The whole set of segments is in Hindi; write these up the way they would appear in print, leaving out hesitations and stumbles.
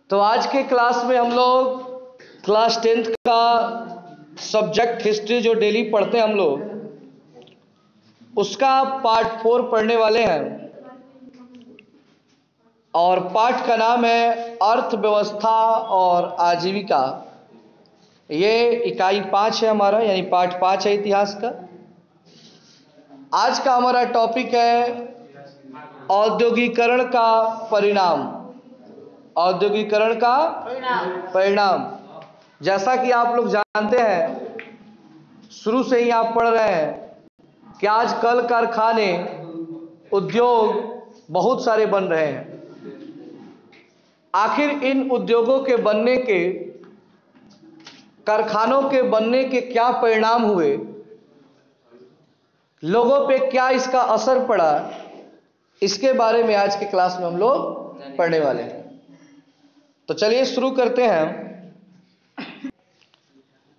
तो आज के क्लास में हम लोग क्लास 10th का सब्जेक्ट हिस्ट्री जो डेली पढ़ते हैं हम लोग उसका पार्ट 4 पढ़ने वाले हैं और पाठ का नाम है अर्थव्यवस्था और आजीविका। ये इकाई 5 है हमारा, यानी पाठ 5 है इतिहास का। आज का हमारा टॉपिक है औद्योगिकरण का परिणाम। औद्योगिकरण का परिणाम। जैसा कि आप लोग जानते हैं, शुरू से ही आप पढ़ रहे हैं कि आज कल कारखाने उद्योग बहुत सारे बन रहे हैं। आखिर इन उद्योगों के बनने के, कारखानों के बनने के क्या परिणाम हुए, लोगों पे क्या इसका असर पड़ा, इसके बारे में आज के क्लास में हम लोग पढ़ने वाले हैं। तो चलिए शुरू करते हैं।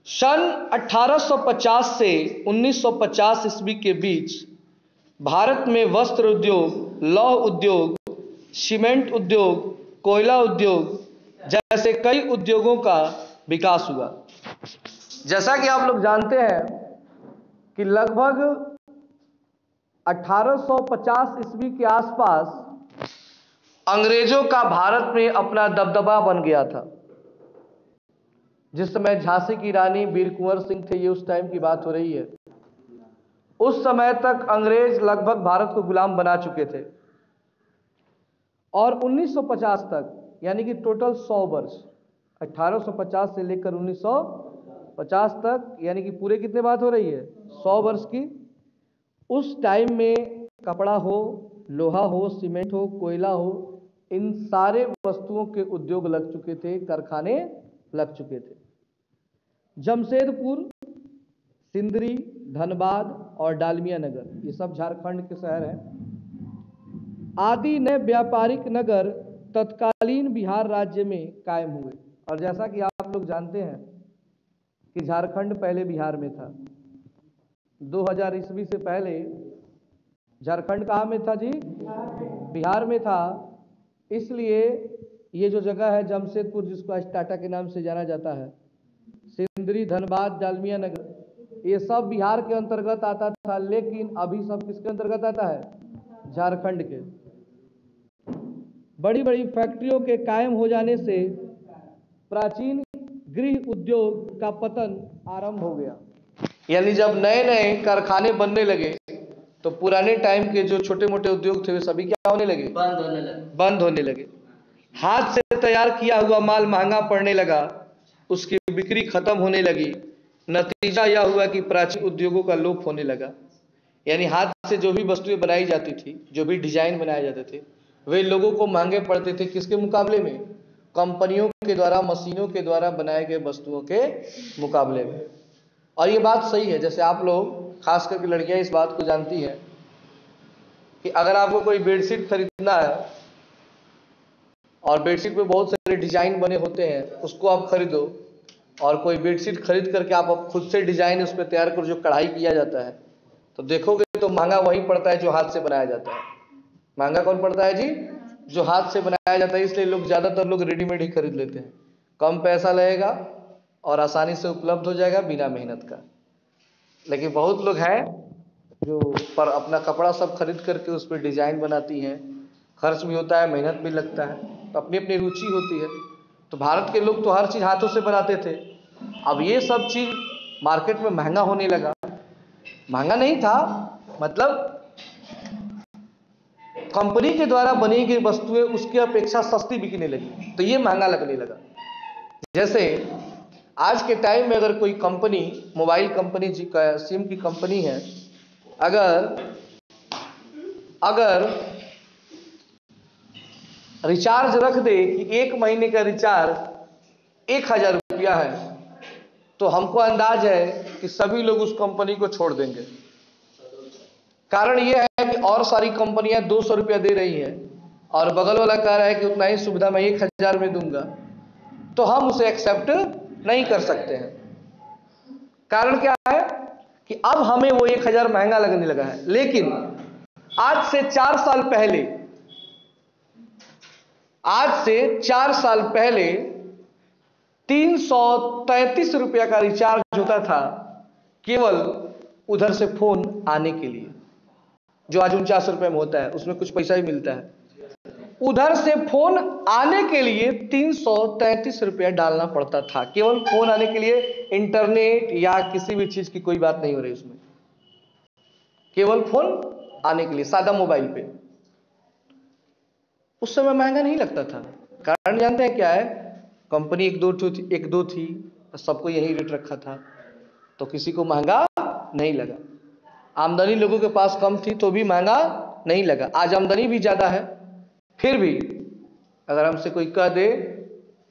सन 1850 से 1950 ईस्वी के बीच भारत में वस्त्र उद्योग, लौह उद्योग, सीमेंट उद्योग, कोयला उद्योग जैसे कई उद्योगों का विकास हुआ। जैसा कि आप लोग जानते हैं कि लगभग 1850 ईस्वी के आसपास अंग्रेजों का भारत में अपना दबदबा बन गया था। जिस समय झांसी की रानी वीर कुंवर सिंह थे, ये उस टाइम की बात हो रही है। उस समय तक अंग्रेज लगभग भारत को गुलाम बना चुके थे और 1950 तक, यानी कि टोटल 100 वर्ष, 1850 से लेकर 1950 तक, यानी कि पूरे कितने बात हो रही है, 100 वर्ष की। उस टाइम में कपड़ा हो, लोहा हो, सीमेंट हो, कोयला हो, इन सारे वस्तुओं के उद्योग लग चुके थे, कारखाने लग चुके थे। जमशेदपुर, सिंदरी, धनबाद और डालमिया नगर, ये सब झारखंड के शहर हैं, आदि नए व्यापारिक नगर तत्कालीन बिहार राज्य में कायम हुए। और जैसा कि आप लोग जानते हैं कि झारखंड पहले बिहार में था। 2000 ईस्वी से पहले झारखंड कहाँ में था जी? बिहार में था। इसलिए ये जो जगह है जमशेदपुर, जिसको आज टाटा के नाम से जाना जाता है, सिंदरी, धनबाद, डालमिया नगर, ये सब बिहार के अंतर्गत आता था। लेकिन अभी सब किसके अंतर्गत आता है? झारखंड के। बड़ी बड़ी फैक्ट्रियों के कायम हो जाने से प्राचीन गृह उद्योग का पतन आरंभ हो गया। यानी जब नए नए कारखाने बनने लगे तो पुराने टाइम के जो छोटे मोटे उद्योग थे वे सभी क्या होने लगे? बंद होने लगे। हाथ से तैयार किया हुआ माल महंगा पड़ने लगा, उसकी बिक्री खत्म होने लगी। नतीजा यह हुआ कि प्राचीन उद्योगों का लोप होने लगा। यानी हाथ से जो भी वस्तुएं बनाई जाती थी, जो भी डिजाइन बनाए जाते थे, वे लोगों को महंगे पड़ते थे। किसके मुकाबले में? कंपनियों के द्वारा, मशीनों के द्वारा बनाए गए वस्तुओं के मुकाबले में। और ये बात सही है। जैसे आप लोग, खास करके लड़कियां इस बात को जानती हैं कि अगर आपको कोई बेडशीट खरीदना है और बेडशीट पे बहुत सारे डिजाइन बने होते हैं, उसको आप खरीदो और कोई बेडशीट खरीद करके आप खुद से डिजाइन उस पर तैयार कर, जो कढ़ाई किया जाता है, तो देखोगे तो महंगा वही पड़ता है जो हाथ से बनाया जाता है। महंगा कौन पड़ता है जी? जो हाथ से बनाया जाता है। इसलिए लोग, ज्यादातर लोग रेडीमेड ही खरीद लेते हैं। कम पैसा लगेगा और आसानी से उपलब्ध हो जाएगा बिना मेहनत का। लेकिन बहुत लोग हैं जो पर अपना कपड़ा सब खरीद करके उस पर डिजाइन बनाती हैं। खर्च भी होता है, मेहनत भी लगता है, तो अपनी अपनी रुचि होती है। तो भारत के लोग तो हर चीज हाथों से बनाते थे। अब ये सब चीज मार्केट में महंगा होने लगा। महंगा नहीं था, मतलब कंपनी के द्वारा बनी गई वस्तुएं उसकी अपेक्षा सस्ती बिकने लगी, तो ये महंगा लगने लगा। जैसे आज के टाइम में अगर कोई कंपनी, मोबाइल कंपनी, सिम की कंपनी है, अगर रिचार्ज रख दे कि 1 महीने का रिचार्ज 1000 रुपया है, तो हमको अंदाज है कि सभी लोग उस कंपनी को छोड़ देंगे। कारण यह है कि और सारी कंपनियां 200 रुपया दे रही हैं और बगल वाला कह रहा है कि उतना ही सुविधा मैं 1000 में दूंगा, तो हम उसे एक्सेप्ट नहीं कर सकते हैं। कारण क्या है कि अब हमें वो 1000 महंगा लगने लगा है। लेकिन आज से 4 साल पहले आज से 4 साल पहले 333 रुपया का रिचार्ज होता था केवल उधर से फोन आने के लिए, जो आज 49 रुपये में होता है, उसमें कुछ पैसा ही मिलता है। उधर से फोन आने के लिए 333 रुपया डालना पड़ता था, केवल फोन आने के लिए। इंटरनेट या किसी भी चीज की कोई बात नहीं हो रही उसमें, केवल फोन आने के लिए, सादा मोबाइल पे। उस समय महंगा नहीं लगता था। कारण जानते हैं क्या है? कंपनी एक दो थी, सबको यही रेट रखा था, तो किसी को महंगा नहीं लगा। आमदनी लोगों के पास कम थी तो भी महंगा नहीं लगा। आज आमदनी भी ज्यादा है, फिर भी अगर हमसे कोई कह दे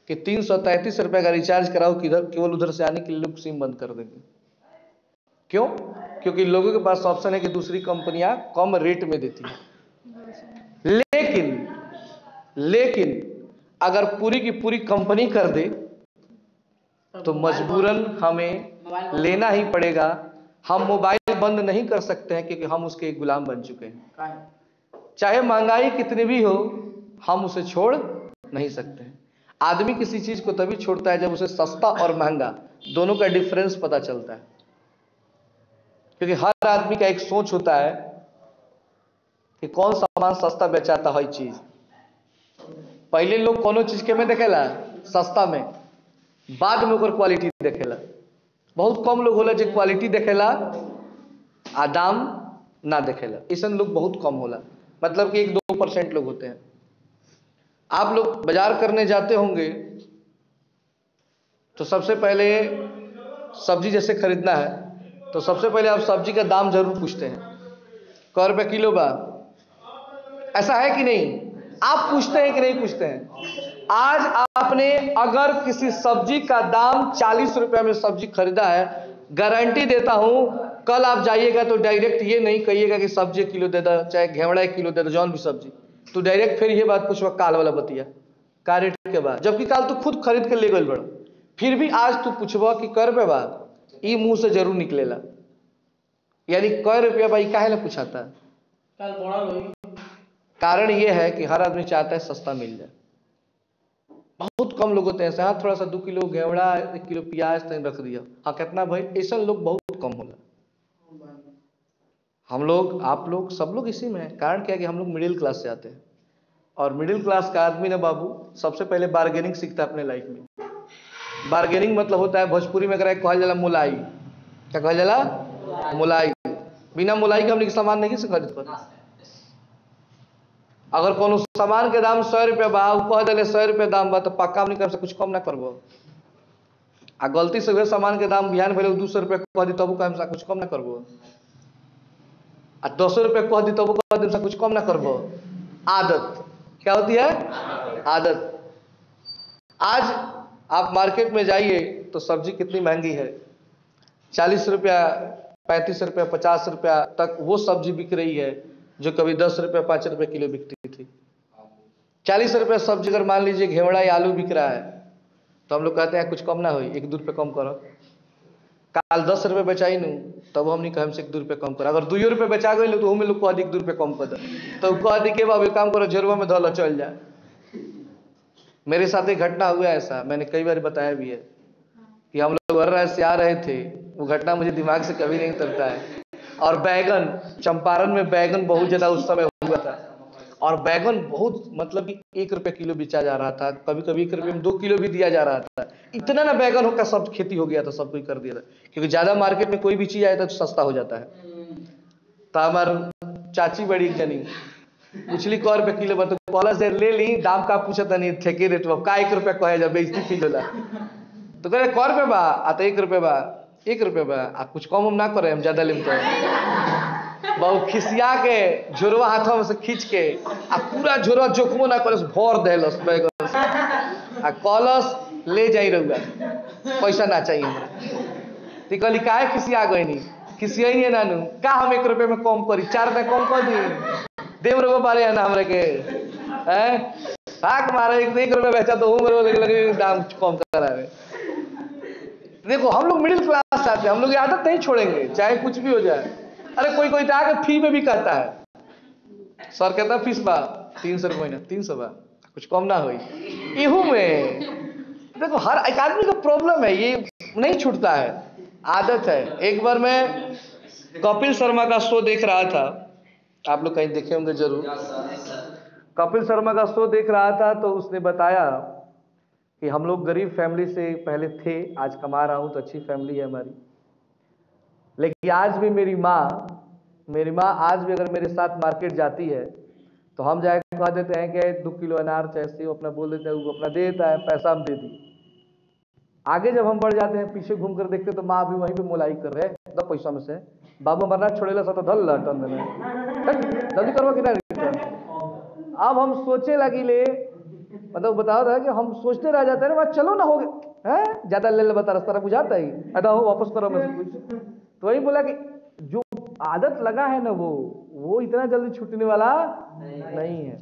कि 333 रुपए का रिचार्ज कराओ, किधर केवल उधर से आने के लिए लोग सिम बंद कर देंगे। क्यों? क्योंकि लोगों के पास ऑप्शन है कि दूसरी कंपनियां कम रेट में देती हैं। लेकिन अगर पूरी की पूरी कंपनी कर दे तो मजबूरन हमें लेना ही पड़ेगा। हम मोबाइल बंद नहीं कर सकते हैं क्योंकि हम उसके गुलाम बन चुके हैं। चाहे महंगाई कितनी भी हो, हम उसे छोड़ नहीं सकते हैं। आदमी किसी चीज को तभी छोड़ता है जब उसे सस्ता और महंगा दोनों का डिफरेंस पता चलता है। क्योंकि हर आदमी का एक सोच होता है कि कौन सामान सस्ता बेचाता है चीज। पहले लोग कोनो चीज के में देखेला सस्ता में, बाद में ओकर क्वालिटी देखेला। बहुत कम लोग होला जो क्वालिटी देखेला आ दाम ना देखेला। ऐसा लोग बहुत कम होला, मतलब कि 1-2% लोग होते हैं। आप लोग बाजार करने जाते होंगे तो सबसे पहले सब्जी जैसे खरीदना है तो सबसे पहले आप सब्जी का दाम जरूर पूछते हैं, कै रुपये किलो बा। ऐसा है कि नहीं? आप पूछते हैं कि नहीं पूछते हैं? आज आपने अगर किसी सब्जी का दाम 40 रुपये में सब्जी खरीदा है, गारंटी देता हूं कल आप जाइएगा तो डायरेक्ट ये नहीं कहिएगा कि सब्जी किलो दे दो, चाहे घेवड़ा 1 किलो दे दो, जौन भी सब्जी, तो डायरेक्ट फिर ये बात पूछवा काल वाला बतिया का रेट के बाद, जबकि काल तू खुद खरीद के ले गई बड़। फिर भी आज तू पूछवा कि कै रुपये बा, ई मुंह से जरूर निकलेला। यानी कै रुपया बा काहे ला पूछाता? कारण ये है कि हर आदमी चाहता है सस्ता मिल जाए। बहुत कम लोग होते हैं ऐसे, हाँ थोड़ा सा 2 किलो घेवड़ा 1 किलो प्याज तक रख दिया, हाँ कितना भाई, ऐसा लोग बहुत कम होला। हम लोग, आप लोग, सब लोग इसी में है। कारण क्या है कि हम लोग मिडिल क्लास से आते हैं, और मिडिल क्लास का आदमी ना बाबू सबसे पहले बार्गेनिंग सीखता है अपने लाइफ में। बार्गेनिंग मतलब होता है भोजपुरी में अगर कहल जाला मुलाई। क्या कहल जाला? मुलाई। बिना मुलाई के हमने सामान नहीं से खरीद पाते। अगर कोनो सामान के दाम 100 रुपये बा, कह दिले 100 रुपये दाम बा, तो पक्का हमने कम से कुछ कम ना करबो। आ गलती से सामान के दाम बिहान भले 200 रुपये कह दी तब कम से कुछ कम ना करबो। आ 200 रुपये कह दी तब कह दी कुछ कम ना करबो। आदत क्या होती है? आदत। आज आप मार्केट में जाइए तो सब्जी कितनी महंगी है। 40 रुपया, 35 रुपया, 50 रुपया तक वो सब्जी बिक रही है जो कभी 10 रुपया 5 रुपये किलो बिकती थी। 40 रुपये सब्जी अगर मान लीजिए घेवड़ा या आलू बिक रहा है तो हम लोग कहते हैं कुछ कम ना हो, 1-2 रुपये कम करो। काल 10 रुपये बेचाई नू तब हम नहीं कहे हमसे 1-2 रुपये कम करो। अगर 2 रुपये बेचा गई तो हमें लोग कह दी 1-2 रुपये कम कर दो, तो कह दी कि बाबू काम करो झरुआ में धोलो चल जाए। मेरे साथ एक घटना हुआ ऐसा, मैंने कई बार बताया भी है कि हम लोग वर्रा से आ रहे थे, वो घटना मुझे दिमाग से कभी नहीं उतरता है। और बैगन, चंपारण में बैगन बहुत ज्यादा उस समय हुआ था, और बैगन बहुत मतलब कि 1 रुपये किलो बेचा जा रहा था, कभी कभी 1 रुपये में 2 किलो भी दिया जा रहा था। इतना ना बैगन होकर सब खेती हो गया था, सब कोई कर दिया था, क्योंकि ज्यादा मार्केट में कोई भी चीज आया तो सस्ता हो जाता है। तो हमारे चाची बड़ी जनी पूछली कै रुपये किलो बा, तो कहला से ले ली, दाम का पूछा था नहीं, ठेके रेट का 1 रुपया कहे जा बेइज्जती फील होला। तो कहे कै रुपये बा, आ तो 1 रुपये बा, 1 रुपये बा, आ कुछ कम हम ना करे, हम ज्यादा लेम तो बहुत खिसिया के झोरवा हाथों में से खींच के आ पूरा झोरवा जोखमो ना करस भर देलस बैगन से, आ कहलस ले जाई रहुआ, पैसा ना चाहिए हमरा। तो कहली काहे खिसिया गईनी? खिसियाई नानू का हम 1 रुपये में कम करी, 4 रुपये कम कर दी, देव रुपये बारे है ना हमरा के हैं। हाक मारा 1 रुपये बेचा तो लगे दाम कम करावे। देखो हम लोग मिडिल क्लास आते हैं, हम लोग ये आदत नहीं छोड़ेंगे चाहे कुछ भी हो जाए। अरे कोई कोई आके फ्री में भी कहता है, सर कहता फीस बा 300 रुपये महीना, 300 बा कुछ कम ना हुई। इहू में देखो हर एक आदमी का प्रॉब्लम है, ये नहीं छूटता है, आदत है। एक बार मैं कपिल शर्मा का शो देख रहा था, आप लोग कहीं देखे होंगे जरूर। कपिल शर्मा का शो देख रहा था तो उसने बताया कि हम लोग गरीब फैमिली से पहले थे, आज कमा रहा हूं तो अच्छी फैमिली है हमारी, लेकिन आज भी मेरी माँ आज भी अगर मेरे साथ मार्केट जाती है तो हम जाके कह देते हैं कि 2 किलो अनार चाहिए, वो अपना बोल देते हैं, वो अपना दे देता है, पैसा हम दे दी। आगे जब हम बढ़ जाते हैं पीछे घूम कर देखते तो माँ भी वहीं पे मोलाई कर रहे हैं, दो पैसा में से बाबू मरना छोड़ेला सा तो धल टन देना जल्दी करवा कि नहीं। अब हम सोचे लगी ले, मतलब बताओ था कि हम सोचते रह जाते हैं ना, चलो ना हो गए हैं, ज्यादा ले बता रास्ता बुझाता ही अदा हो वापस करो मैं कुछ। तो वही बोला कि जो आदत लगा है ना वो इतना जल्दी छूटने वाला नहीं है।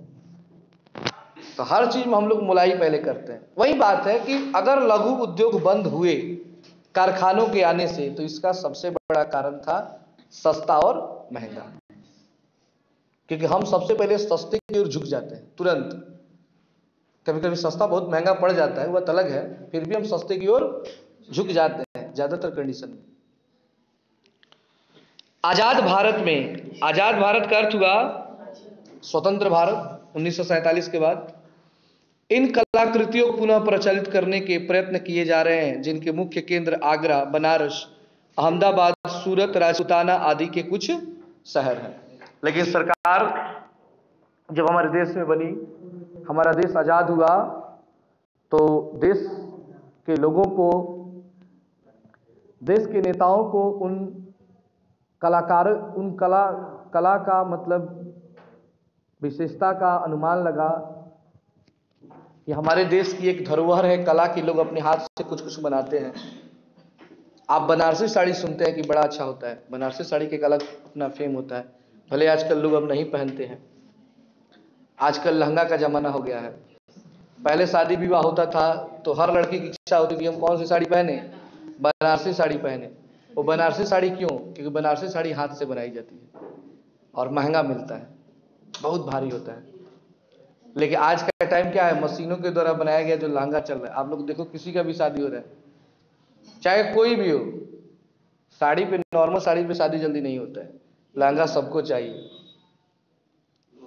तो हर चीज में हम लोग मुलाई पहले करते हैं। वही बात है कि अगर लघु उद्योग बंद हुए कारखानों के आने से, तो इसका सबसे बड़ा कारण था सस्ता और महंगा, क्योंकि हम सबसे पहले सस्ते की ओर झुक जाते हैं तुरंत। कभी कभी सस्ता बहुत महंगा पड़ जाता है, वह अलग है, फिर भी हम सस्ते की ओर झुक जाते हैं ज्यादातर कंडीशन में। आजाद भारत का अर्थ हुआ स्वतंत्र भारत 1947 के बाद। इन कलाकृतियों को पुनः प्रचलित करने के प्रयत्न किए जा रहे हैं, जिनके मुख्य केंद्र आगरा, बनारस, अहमदाबाद, सूरत, राजपूताना आदि के कुछ शहर हैं। लेकिन सरकार जब हमारे देश में बनी, हमारा देश आजाद हुआ, तो देश के लोगों को, देश के नेताओं को उन कला का मतलब विशेषता का अनुमान लगा कि हमारे देश की एक धरोहर है कला की, लोग अपने हाथ से कुछ कुछ बनाते हैं। आप बनारसी साड़ी सुनते हैं कि बड़ा अच्छा होता है, बनारसी साड़ी के एक अलग अपना फेम होता है, भले आजकल लोग अब नहीं पहनते हैं, आजकल लहंगा का जमाना हो गया है। पहले शादी विवाह होता था तो हर लड़की की इच्छा होती थी हम कौन सी साड़ी पहने, बनारसी साड़ी पहने। वो बनारसी साड़ी क्यों? क्योंकि बनारसी साड़ी हाथ से बनाई जाती है और महंगा मिलता है, बहुत भारी होता है। लेकिन आज का टाइम क्या है, मशीनों के द्वारा बनाया गया जो लहंगा चल रहा है। आप लोग देखो किसी का भी शादी हो रहा है, चाहे कोई भी हो, साड़ी पे, नॉर्मल साड़ी पे शादी जल्दी नहीं होता है, लहंगा सबको चाहिए।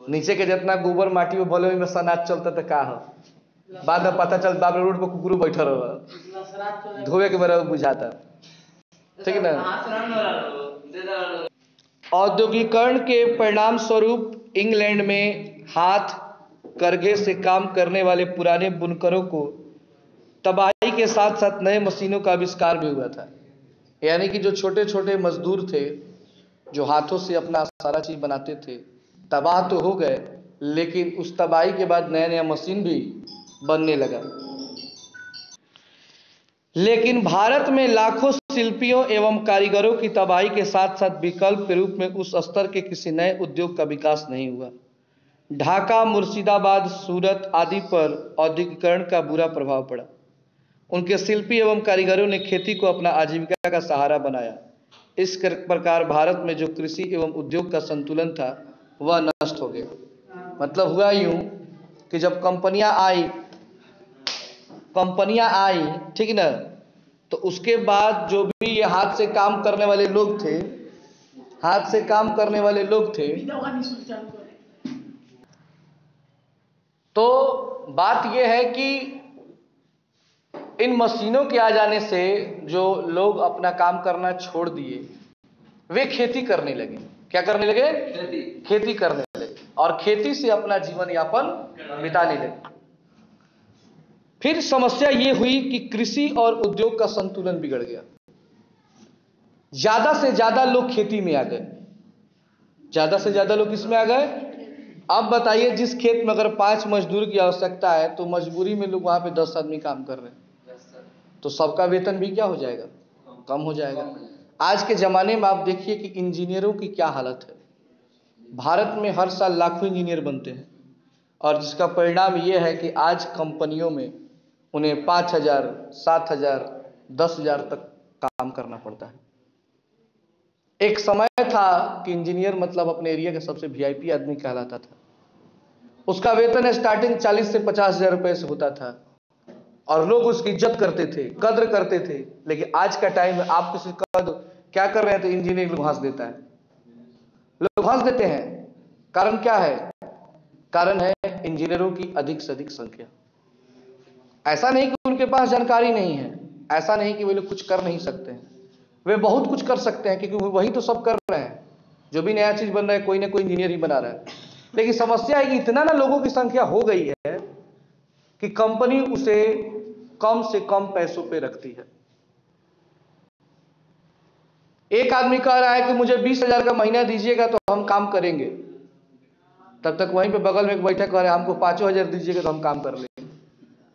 नीचे के जितना गोबर माटी में भले में सनाज चलता तो का हो, बाद में पता चल बाबरे रोड पर कुकुरू बैठा रहो, धोए के बराबर बुझाता, ठीक है ना। औद्योगिकरण के परिणाम स्वरूप इंग्लैंड में हाथ करघे से काम करने वाले पुराने बुनकरों को तबाही के साथ साथ नए मशीनों का आविष्कार भी हुआ था। यानी कि जो छोटे छोटे मजदूर थे जो हाथों से अपना सारा चीज बनाते थे, तबाह तो हो गए, लेकिन उस तबाही के बाद नया नया मशीन भी बनने लगा। लेकिन भारत में लाखों शिल्पियों एवं कारीगरों की तबाही के साथ साथ विकल्प के रूप में उस स्तर के किसी नए उद्योग का विकास नहीं हुआ। ढाका, मुर्शिदाबाद, सूरत आदि पर औद्योगिकरण का बुरा प्रभाव पड़ा। उनके शिल्पी एवं कारीगरों ने खेती को अपना आजीविका का सहारा बनाया। इस प्रकार भारत में जो कृषि एवं उद्योग का संतुलन था वह नष्ट हो गया। मतलब हुआ यूं कि जब कंपनियां आई, ठीक ना, तो उसके बाद जो भी ये हाथ से काम करने वाले लोग थे, तो बात यह है कि इन मशीनों के आ जाने से जो लोग अपना काम करना छोड़ दिए, वे खेती करने लगे। क्या करने लगे? खेती करने लगे, और खेती से अपना जीवन यापन बिताने लगे। फिर समस्या ये हुई कि कृषि और उद्योग का संतुलन बिगड़ गया। ज्यादा से ज्यादा लोग खेती में आ गए, ज्यादा से ज्यादा लोग किसमें आ गए? अब बताइए, जिस खेत में अगर 5 मजदूर की आवश्यकता है तो मजबूरी में लोग वहां पे 10 आदमी काम कर रहे हैं, तो सबका वेतन भी क्या हो जाएगा? कम हो जाएगा। आज के ज़माने में आप देखिए कि इंजीनियरों की क्या हालत है। भारत में हर साल लाखों इंजीनियर बनते हैं, और जिसका परिणाम यह है कि आज कंपनियों में उन्हें 5,000, 7,000, 10,000 तक काम करना पड़ता है। एक समय था कि इंजीनियर मतलब अपने एरिया का सबसे वीआईपी आदमी कहलाता था। उसका वेतन स्टार्टिंग 40 से 50,000 रुपए से होता था और लोग उसकी इज्जत करते थे, कद्र करते थे। लेकिन आज का टाइम में आप किसी कद्र क्या कर रहे हैं तो इंजीनियर लोग हंस देता है, लोग हंस देते हैं। कारण क्या है? कारण है इंजीनियरों की अधिक से अधिक संख्या। ऐसा नहीं कि उनके पास जानकारी नहीं है, ऐसा नहीं कि वे लोग कुछ कर नहीं सकते हैं, वे बहुत कुछ कर सकते हैं क्योंकि वही तो सब कर रहे हैं। जो भी नया चीज बन रहा है कोई ना कोई इंजीनियर ही बना रहा है। लेकिन समस्या है कि इतना ना लोगों की संख्या हो गई है कि कंपनी उसे कम से कम पैसों पे रखती है। एक आदमी कह रहा है कि मुझे 20,000 का महीना दीजिएगा तो हम काम करेंगे, तब तक वहीं पे बगल में एक बैठक कह रहे हैं हमको 5,000 दीजिएगा तो हम काम कर लेंगे।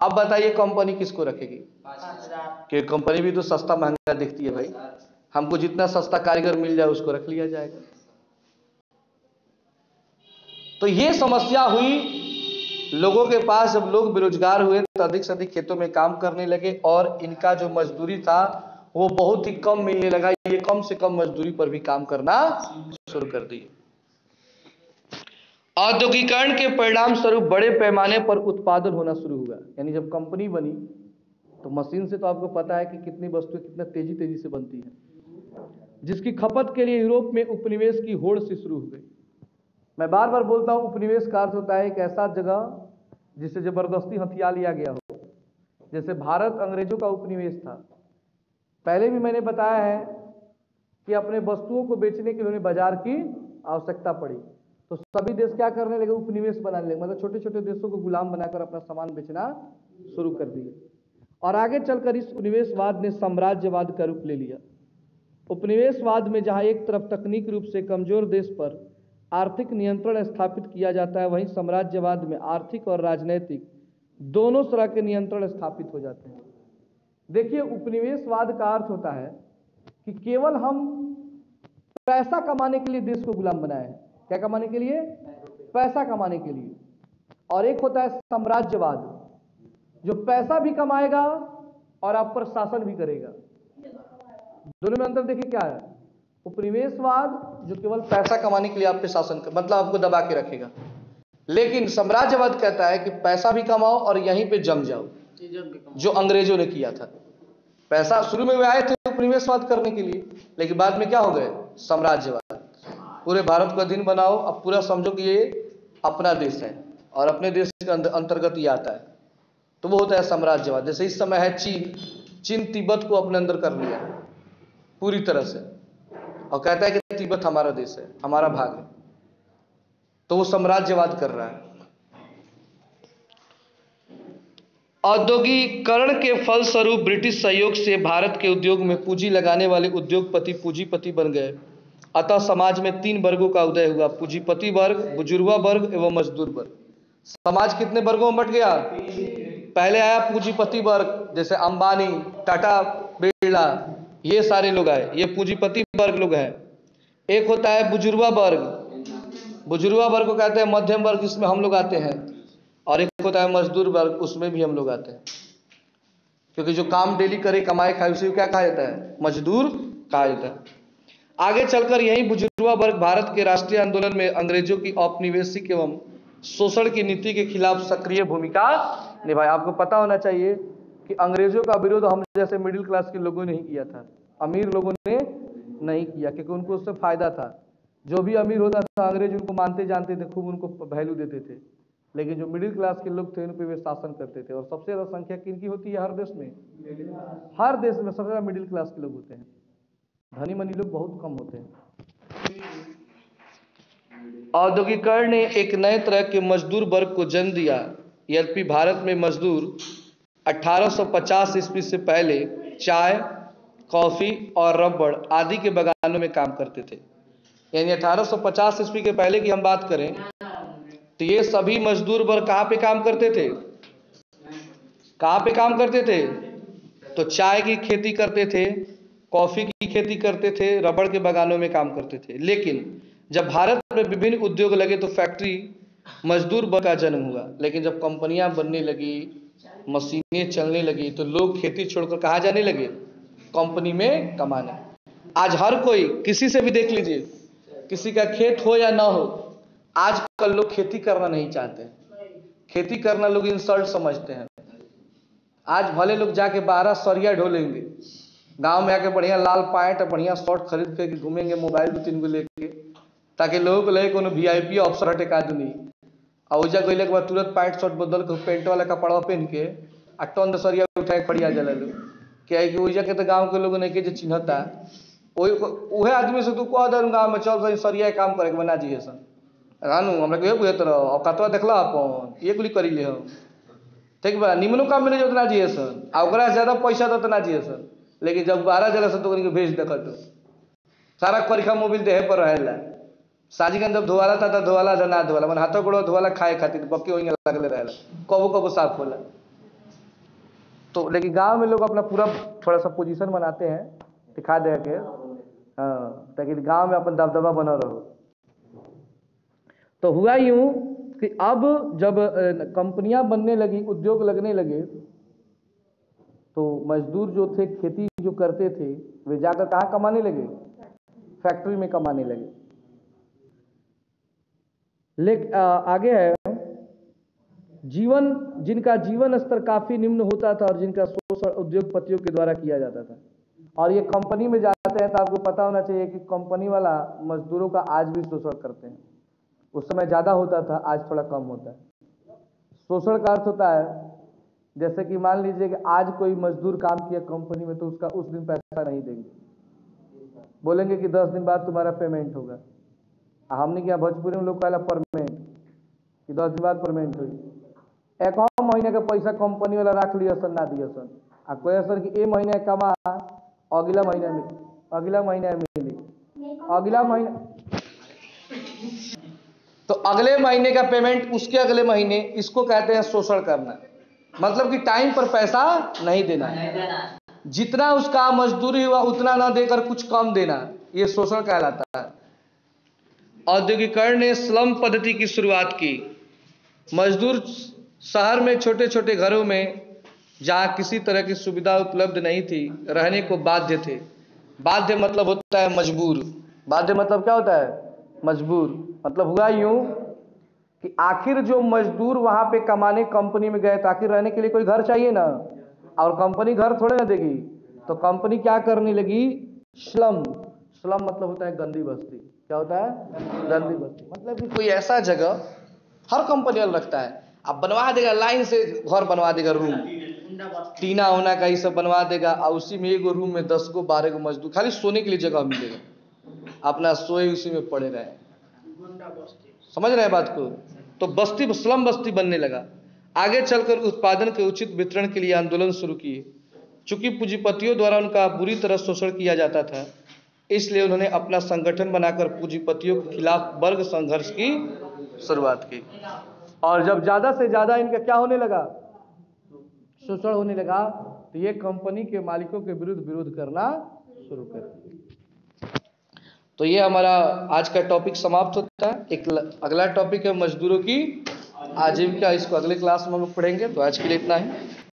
अब बताइए कंपनी किसको रखेगी? कि कंपनी भी तो सस्ता महंगा देखती है भाई, हमको जितना सस्ता कारीगर मिल जाए उसको रख लिया जाएगा। तो ये समस्या हुई लोगों के पास। जब लोग बेरोजगार हुए तो अधिक से अधिक खेतों में काम करने लगे और इनका जो मजदूरी था वो बहुत ही कम मिलने लगा। ये कम से कम मजदूरी पर भी काम करना शुरू कर दिए। औद्योगिकरण के परिणाम स्वरूप बड़े पैमाने पर उत्पादन होना शुरू हुआ। यानी जब कंपनी बनी तो मशीन से तो आपको पता है कि कितनी वस्तुएं कितना तेजी से बनती हैं, जिसकी खपत के लिए यूरोप में उपनिवेश की होड़ से शुरू हो गई। मैं बार बार बोलता हूं, उपनिवेश का अर्थ होता है एक ऐसा जगह जिसे जबरदस्ती हथिया लिया गया हो। जैसे भारत अंग्रेजों का उपनिवेश था। पहले भी मैंने बताया है कि अपने वस्तुओं को बेचने के लिए उन्हें बाजार की आवश्यकता पड़ी तो सभी देश क्या करने लगे? उपनिवेश बनाने लगे, मतलब छोटे छोटे देशों को गुलाम बनाकर अपना सामान बेचना शुरू कर दिए। और आगे चलकर इस उपनिवेशवाद ने साम्राज्यवाद का रूप ले लिया। उपनिवेशवाद में जहां एक तरफ तकनीक रूप से कमजोर देश पर आर्थिक नियंत्रण स्थापित किया जाता है, वहीं साम्राज्यवाद में आर्थिक और राजनीतिक दोनों तरह के नियंत्रण स्थापित हो जाते हैं। देखिए, उपनिवेशवाद का अर्थ होता है कि केवल हम पैसा कमाने के लिए देश को गुलाम बनाए हैं। क्या कमाने के लिए? पैसा कमाने के लिए। और एक होता है साम्राज्यवाद, जो पैसा भी कमाएगा और आप पर शासन भी करेगा। दोनों में अंतर देखिए क्या है। उपनिवेशवाद जो केवल पैसा कमाने के लिए आप पे शासन कर, मतलब आपको दबा के रखेगा, लेकिन साम्राज्यवाद कहता है कि पैसा भी कमाओ और यहीं पे जम जाओ, जो अंग्रेजों ने किया था। पैसा शुरू में वे आए थे उपनिवेशवाद करने के लिए, लेकिन बाद में क्या हो गए? साम्राज्यवाद। पूरे भारत को अधीन बनाओ, अब पूरा समझो कि ये अपना देश है और अपने देश के अंतर्गत ये आता है, तो वो होता है साम्राज्यवाद। जैसे इस समय है चीन तिब्बत को अपने अंदर कर लिया पूरी तरह से और कहता है कि तिब्बत हमारा देश है, हमारा भाग है, तो वो साम्राज्यवाद कर रहा है। औद्योगिकरण के फलस्वरूप ब्रिटिश सहयोग से भारत के उद्योग में पूंजी लगाने वाले उद्योगपति पूंजीपति बन गए। अतः समाज में 3 वर्गों का उदय हुआ: पूंजीपति वर्ग, बुजुर्गा वर्ग एवं मजदूर वर्ग। समाज कितने वर्गों में बट गया? पहले आया पूंजीपति वर्ग, जैसे अंबानी, टाटा, बिरला, ये सारे लोग आए, ये पूंजीपति वर्ग लोग हैं। एक होता है बुजुर्गा वर्ग, बुजुर्गा वर्ग को कहते हैं मध्यम वर्ग, इसमें हम लोग आते हैं। और एक होता है मजदूर वर्ग, उसमें भी हम लोग आते हैं, क्योंकि जो काम डेली करे कमाए खाए उसे क्या कहा जाता है? मजदूर कहा जाता है। आगे चलकर यही बुजुर्गा वर्ग भारत के राष्ट्रीय आंदोलन में अंग्रेजों की औपनिवेशिक एवं शोषण की नीति के खिलाफ सक्रिय भूमिका निभाई। आपको पता होना चाहिए कि अंग्रेजों का विरोध हम जैसे मिडिल क्लास के लोगों ने ही किया था, अमीर लोगों ने नहीं किया, क्योंकि उनको उससे फायदा था। जो भी अमीर होता था अंग्रेज उनको मानते जानते थे, खूब उनको वैल्यू देते थे। लेकिन जो मिडिल क्लास के लोग थे उन पर वे शासन करते थे। और सबसे ज्यादा संख्या किनकी होती है हर देश में? हर देश में सबसे ज्यादा मिडिल क्लास के लोग होते हैं, धनी मनी लोग बहुत कम होते हैं। औद्योगिकरण ने एक नए तरह के मजदूर वर्ग को जन्म दिया। यद्यपि भारत में मजदूर 1850 ईस्वी से पहले चाय, कॉफी और रबड़ आदि के बागानों में काम करते थे। यानी 1850 ईस्वी के पहले की हम बात करें तो ये सभी मजदूर वर्ग कहाँ पे काम करते थे? कहाँ पे काम करते थे? तो चाय की खेती करते थे, कॉफी की खेती करते थे, रबड़ के बागानों में काम करते थे। लेकिन जब भारत में विभिन्न उद्योग लगे तो फैक्ट्री मजदूर वर्ग का जन्म हुआ। लेकिन जब कंपनियां बनने लगी, मशीनें चलने लगी, तो लोग खेती छोड़कर कहाँ जाने लगे? कंपनी में कमाने। आज हर कोई, किसी से भी देख लीजिए, किसी का खेत हो या ना हो, आजकल लोग खेती करना नहीं चाहते, खेती करना लोग इंसल्ट समझते हैं। आज भले लोग जाके 12 सरिया ढोलेंगे, गांव में आके बढ़िया लाल पैंट बढ़िया शर्ट खरीद के घूमेंगे, मोबाइल 2-3 गो लेके, ताकि लोगों को लगे कोनो वीआईपी अफसर हटे का आदमी। और उजा गइले के बाद तुरंत पैंट शर्ट बदल के पेंट वाला कपड़ा पहन के आ टन सरिया उठा के खड़िया जाला लोग। क्या है कि उजा के तो गांव के लोग नहीं के चिन्हता, उहे आदमी से तू कह दे गांव में चल सरिया काम करे के बना जी सन रानू हमरा के बुझे तरह औकातवा देखला अपन एक गुली करी ले हम, ठीक बा, निमनो काम मिले उतना जी सन आ ओकरा से ज्यादा पैसा तो ना जी सन। लेकिन जब 12 जगह से तो उनके भेज देखत सारा करिखा मोबिल देहे पर रहेला, साजी के अंदर धोवाला था धोवाला ना धोवाला मन हाथों गोड़ो धोवाला खाए खातिर बक्के वहीं लगले रहेला, कबो कबो साफ होला। तो लेकिन गांव में लोग अपना पूरा थोड़ा सा पोजीशन बनाते हैं दिखा दे के, हाँ, ताकि गांव में अपन दबदबा बना रहो। तो हुआ यूं कि अब जब कंपनियां बनने लगी, उद्योग लगने लगे, तो मजदूर जो थे खेती जो करते थे वे जाकर कहाँ कमाने लगे? फैक्ट्री में कमाने लगे। लेकिन आगे है जीवन, जिनका जीवन स्तर काफी निम्न होता था और जिनका शोषण उद्योगपतियों के द्वारा किया जाता था। और ये कंपनी में जाते हैं तो आपको पता होना चाहिए कि कंपनी वाला मजदूरों का आज भी शोषण करते हैं। उस समय ज़्यादा होता था, आज थोड़ा कम होता है। शोषण का अर्थ होता है जैसे कि मान लीजिए कि आज कोई मजदूर काम किया कंपनी में तो उसका उस दिन पैसा नहीं देंगे, बोलेंगे कि 10 दिन बाद तुम्हारा पेमेंट होगा। हमने क्या भोजपुरी में लोग कहला परमेंट कि 10 दिन बाद पेमेंट हुई। एक महीने का पैसा कंपनी वाला रख लिया सन, ना दिया सन आ कोई सर कि ए महीने कमा अगला महीना में, अगला महीना मिली, अगला महीना तो अगले महीने का पेमेंट उसके अगले महीने, इसको कहते हैं शोषण करना। मतलब कि टाइम पर पैसा नहीं देना, जितना उसका मजदूरी हुआ उतना ना देकर कुछ कम देना, यह शोषण कहलाता है। औद्योगिकरण ने स्लम पद्धति की शुरुआत की। मजदूर शहर में छोटे छोटे घरों में जहाँ किसी तरह की सुविधा उपलब्ध नहीं थी रहने को बाध्य थे। बाध्य मतलब होता है मजबूर। बाध्य मतलब क्या होता है? मजबूर। मतलब हुआ यूं कि आखिर जो मजदूर वहां पे कमाने कंपनी में गए, ताकि रहने के लिए कोई घर चाहिए ना, और कंपनी घर थोड़े ना देगी, तो कंपनी क्या करने लगी? स्लम। स्लम मतलब होता है गंदी बस्ती। क्या होता है? गंदी बस्ती। मतलब कि कोई ऐसा जगह हर कंपनी वाला रखता है, अब बनवा देगा, लाइन से घर बनवा देगा, रूम टीना होना का ये सब बनवा देगा, और उसी में एगो रूम में 10 गो 12 गो मजदूर, खाली सोने के लिए जगह मिलेगा, अपना सोए उसी में पड़े रहे। समझ रहे हैं बात को? तो बस्ती स्लम बस्ती बनने लगा। आगे चलकर उत्पादन के उचित वितरण के लिए आंदोलन शुरू किए। चूंकि पूंजीपतियों द्वारा उनका बुरी तरह शोषण किया जाता था, इसलिए उन्होंने अपना संगठन बनाकर पूंजीपतियों के खिलाफ वर्ग संघर्ष की शुरुआत की। और जब ज्यादा से ज्यादा इनका क्या होने लगा? शोषण होने लगा, तो ये कंपनी के मालिकों के विरुद्ध विरोध करना शुरू कर दिया। तो ये हमारा आज का टॉपिक समाप्त होता है। एक अगला टॉपिक है मजदूरों की आजीविका, इसको अगले क्लास में हम लोग पढ़ेंगे। तो आज के लिए इतना ही।